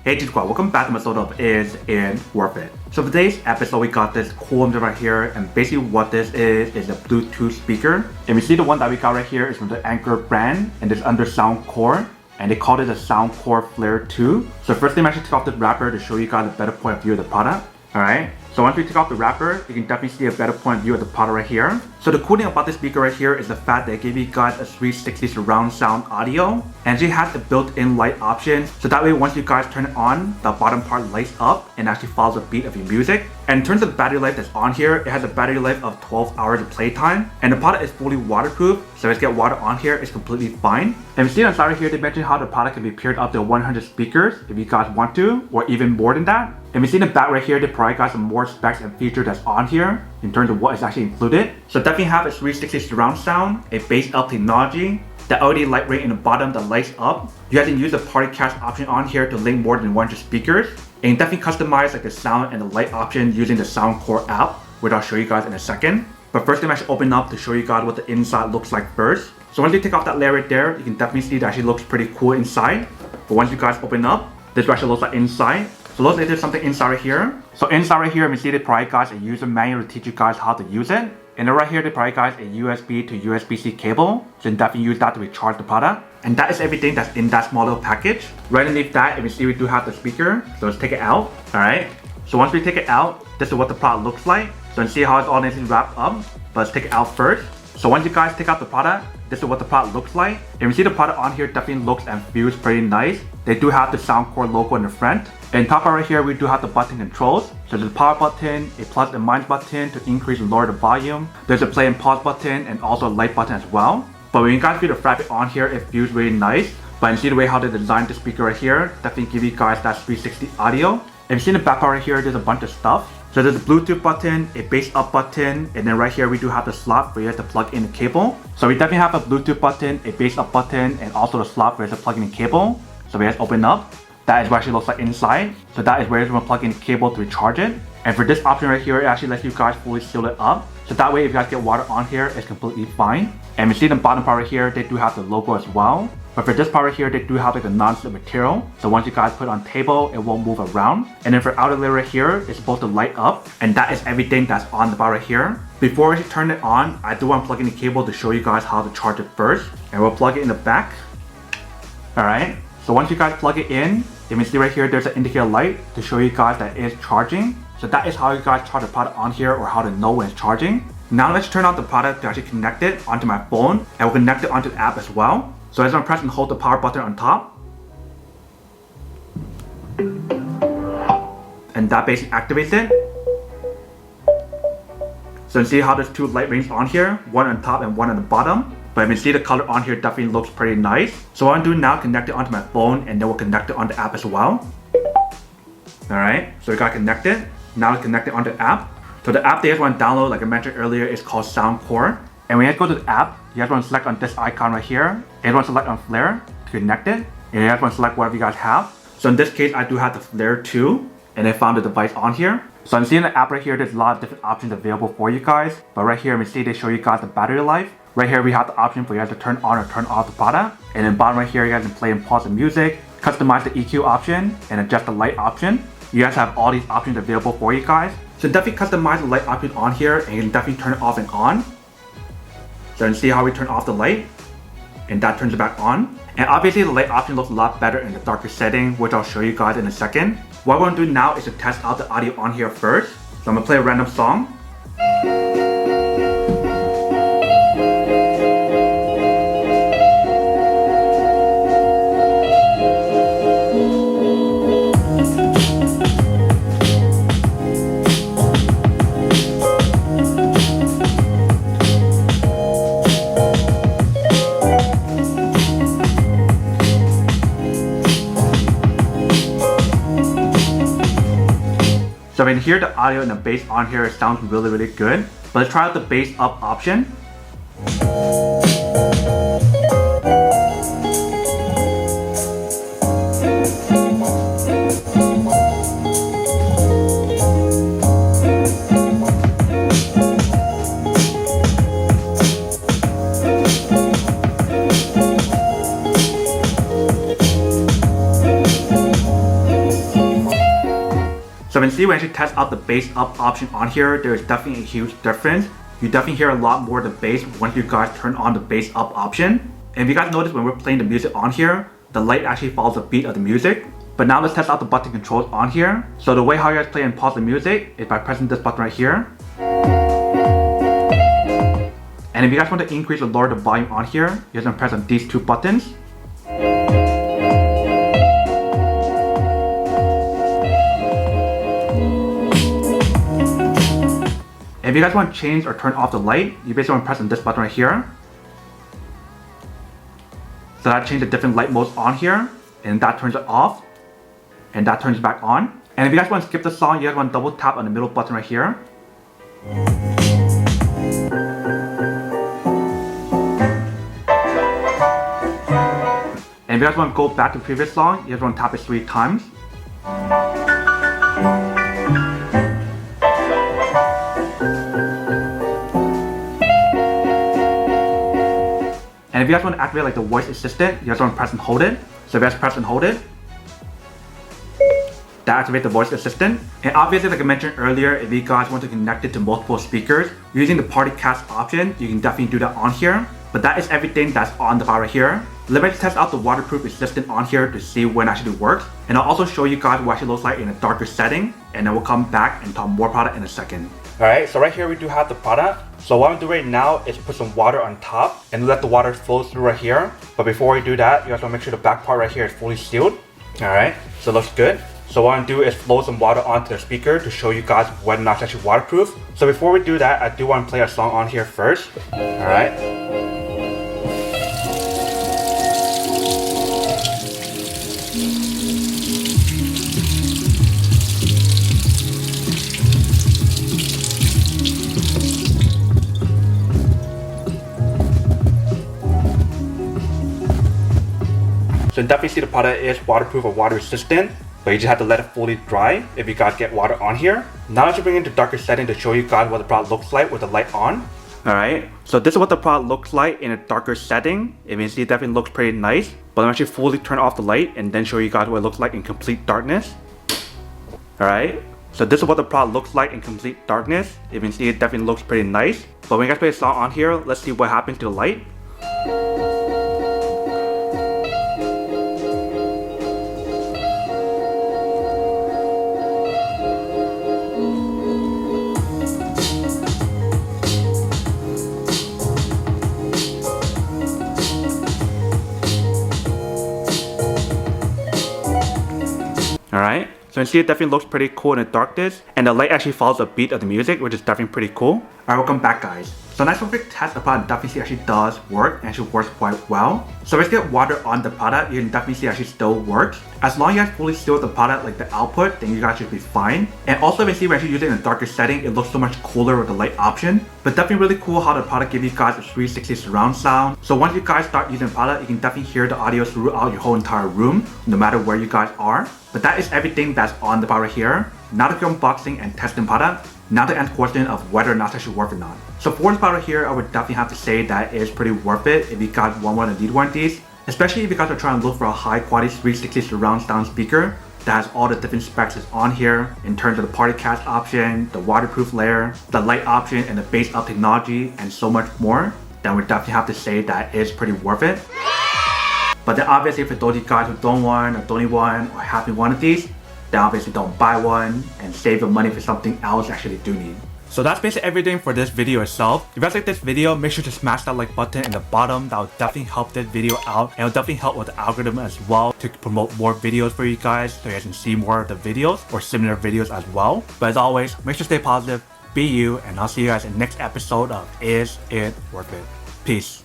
Hey Squad, welcome back to my episode of Is It Worth It? So for today's episode we got this cool image right here, and basically what this is a Bluetooth speaker. And we see the one that we got right here is from the Anker brand, and it's under Soundcore, and they called it a Soundcore Flare 2. So first thing I'm actually take off the wrapper to show you guys a better point of view of the product. Alright, so once we take off the wrapper, you can definitely see a better point of view of the product right here. So the cool thing about this speaker right here is the fact that it gives you guys a 360 surround sound audio, and it has the built-in light option, so that way once you guys turn it on, the bottom part lights up and actually follows the beat of your music. And in terms of the battery life that's on here, it has a battery life of 12 hours of playtime, and the product is fully waterproof, so if you get water on here, it's completely fine. And you see on the side right here, they mentioned how the product can be paired up to 100 speakers if you guys want to, or even more than that. And we see in the back right here, they provide guys some more specs and features that's on here in terms of what is actually included. So definitely have a 360 surround sound, a bass up technology, the LED light ring in the bottom that lights up. You guys can use the party cast option on here to link more than 100 speakers. And you definitely customize like the sound and the light option using the Soundcore app, which I'll show you guys in a second. But first, I'm actually open up to show you guys what the inside looks like first. So once you take off that layer right there, you can definitely see that actually looks pretty cool inside. But once you guys open up, this actually looks like inside. So looks like there's something inside right here. So inside right here, we see they provide guys a user manual to teach you guys how to use it. And then right here, they provide guys a USB to USB-C cable. So you can definitely use that to recharge the product. And that is everything that's in that small little package. Right underneath that, if you see, we do have the speaker. So let's take it out. Alright. So once we take it out, this is what the product looks like. So you can see how it's all nicely wrapped up. But let's take it out first. So once you guys take out the product, this is what the product looks like. And you see the product on here definitely looks and feels pretty nice. They do have the Soundcore logo in the front. And top right here, we do have the button controls. So there's a power button, a plus and minus button to increase and lower the volume. There's a play and pause button and also a light button as well. But when you guys feel the fabric on here, it feels really nice. But you see the way how they designed the speaker right here, definitely give you guys that 360 audio. And you see in the back part right here, there's a bunch of stuff. So there's a Bluetooth button, a bass up button, and then right here we do have the slot where you have to plug in the cable. So we definitely have a Bluetooth button, a bass up button, and also the slot where you have to plug in the cable. So we just open up. That is what it actually looks like inside. So that is where you're going to plug in the cable to recharge it. And for this option right here, it actually lets you guys fully seal it up. So that way if you guys get water on here, it's completely fine. And we see the bottom part right here, they do have the logo as well. But for this part right here, they do have like the non-slip material. So once you guys put it on table, it won't move around. And then for outer layer right here, it's supposed to light up. And that is everything that's on the bar right here. Before we turn it on, I do want to plug in the cable to show you guys how to charge it first. And we'll plug it in the back. Alright, so once you guys plug it in, you can see right here, there's an indicator light to show you guys that it is charging. So that is how you guys charge the product on here, or how to know when it's charging. Now let's turn on the product to actually connect it onto my phone, and we'll connect it onto the app as well. So I'm gonna press and hold the power button on top. And that basically activates it. So you see how there's two light rings on here, one on top and one on the bottom. But you can see the color on here definitely looks pretty nice. So what I'm doing now, connect it onto my phone, and then we'll connect it on the app as well. Alright, so we got connected. Now let's connect it onto the app. So the app that you guys want to download, like I mentioned earlier, is called Soundcore. And when you guys go to the app, you guys want to select on this icon right here. You guys want to select on Flare to connect it. And you guys want to select whatever you guys have. So in this case, I do have the Flare 2. And I found the device on here. So I'm seeing the app right here, there's a lot of different options available for you guys. But right here, we see they show you guys the battery life. Right here, we have the option for you guys to turn on or turn off the product. And then bottom right here, you guys can play and pause the music, customize the EQ option, and adjust the light option. You guys have all these options available for you guys. So definitely customize the light option on here, and you can definitely turn it off and on. So you can see how we turn off the light, and that turns it back on. And obviously the light option looks a lot better in the darker setting, which I'll show you guys in a second. What we're going to do now is to test out the audio on here first. So I'm going to play a random song. So when you hear the audio and the bass on here, it sounds really good. But let's try out the bass up option. So when you actually test out the bass up option on here, there is definitely a huge difference. You definitely hear a lot more of the bass once you guys turn on the bass up option. And if you guys notice when we're playing the music on here, the light actually follows the beat of the music. But now let's test out the button controls on here. So the way how you guys play and pause the music is by pressing this button right here. And if you guys want to increase or lower the volume on here, you guys want to press on these two buttons. And if you guys want to change or turn off the light, you basically want to press on this button right here. So that changes the different light modes on here, and that turns it off, and that turns it back on. And if you guys want to skip the song, you guys want to double tap on the middle button right here. And if you guys want to go back to the previous song, you guys want to tap it 3 times. And if you guys want to activate like the voice assistant, you guys want to press and hold it. So if you guys press and hold it, that activates the voice assistant. And obviously, like I mentioned earlier, if you guys want to connect it to multiple speakers, using the party cast option, you can definitely do that on here. But that is everything that's on the power right here. Let me test out the waterproof assistant on here to see when it actually works. And I'll also show you guys what it actually looks like in a darker setting. And then we'll come back and talk more about it in a second. Alright, so right here we do have the product. So what I'm doing right now is put some water on top and let the water flow through right here. But before we do that, you guys want to make sure the back part right here is fully sealed. Alright, so it looks good. So what I'm going to do is flow some water onto the speaker to show you guys whether or not it's actually waterproof. So before we do that, I do want to play a song on here first. Alright. So you definitely see the product is waterproof or water resistant, but you just have to let it fully dry if you guys get water on here. Now I should bring it into darker setting to show you guys what the product looks like with the light on. Alright, so this is what the product looks like in a darker setting. If you see, it definitely looks pretty nice, but I'm actually fully turn off the light and then show you guys what it looks like in complete darkness. Alright, so this is what the product looks like in complete darkness. If you see, it definitely looks pretty nice. But when you guys play a song on here, let's see what happens to the light. Alright, so you see it definitely looks pretty cool in the darkness, and the light actually follows the beat of the music, which is definitely pretty cool. Alright, welcome back guys. So nice quick test, the product definitely actually does work and actually works quite well. So let's get water on the product, you can definitely see it actually still works. As long as you guys fully seal the product like the output, then you guys should be fine. And also if you see when actually using it in a darker setting, it looks so much cooler with the light option. But definitely really cool how the product gives you guys a 360 surround sound. So once you guys start using the product, you can definitely hear the audio throughout your whole entire room, no matter where you guys are. But that is everything that's on the product here. Now that you're unboxing and testing product, now the end question of whether or not it's actually worth it or not. So for this product here, I would definitely have to say that it is pretty worth it if you guys want one and need one of these. Especially if you guys are trying to look for a high quality 360 surround sound speaker that has all the different specs that's on here in terms of the party cast option, the waterproof layer, the light option, and the bass up technology, and so much more. Then we definitely have to say that it is pretty worth it. But then obviously for those of you guys who don't want or don't need one or haven't one of these, then obviously don't buy one and save your money for something else you actually do need. So that's basically everything for this video itself. If you guys like this video, make sure to smash that like button in the bottom. That will definitely help this video out, and it will definitely help with the algorithm as well to promote more videos for you guys so you guys can see more of the videos or similar videos as well. But as always, make sure to stay positive, be you, and I'll see you guys in the next episode of Is It Worth It? Peace.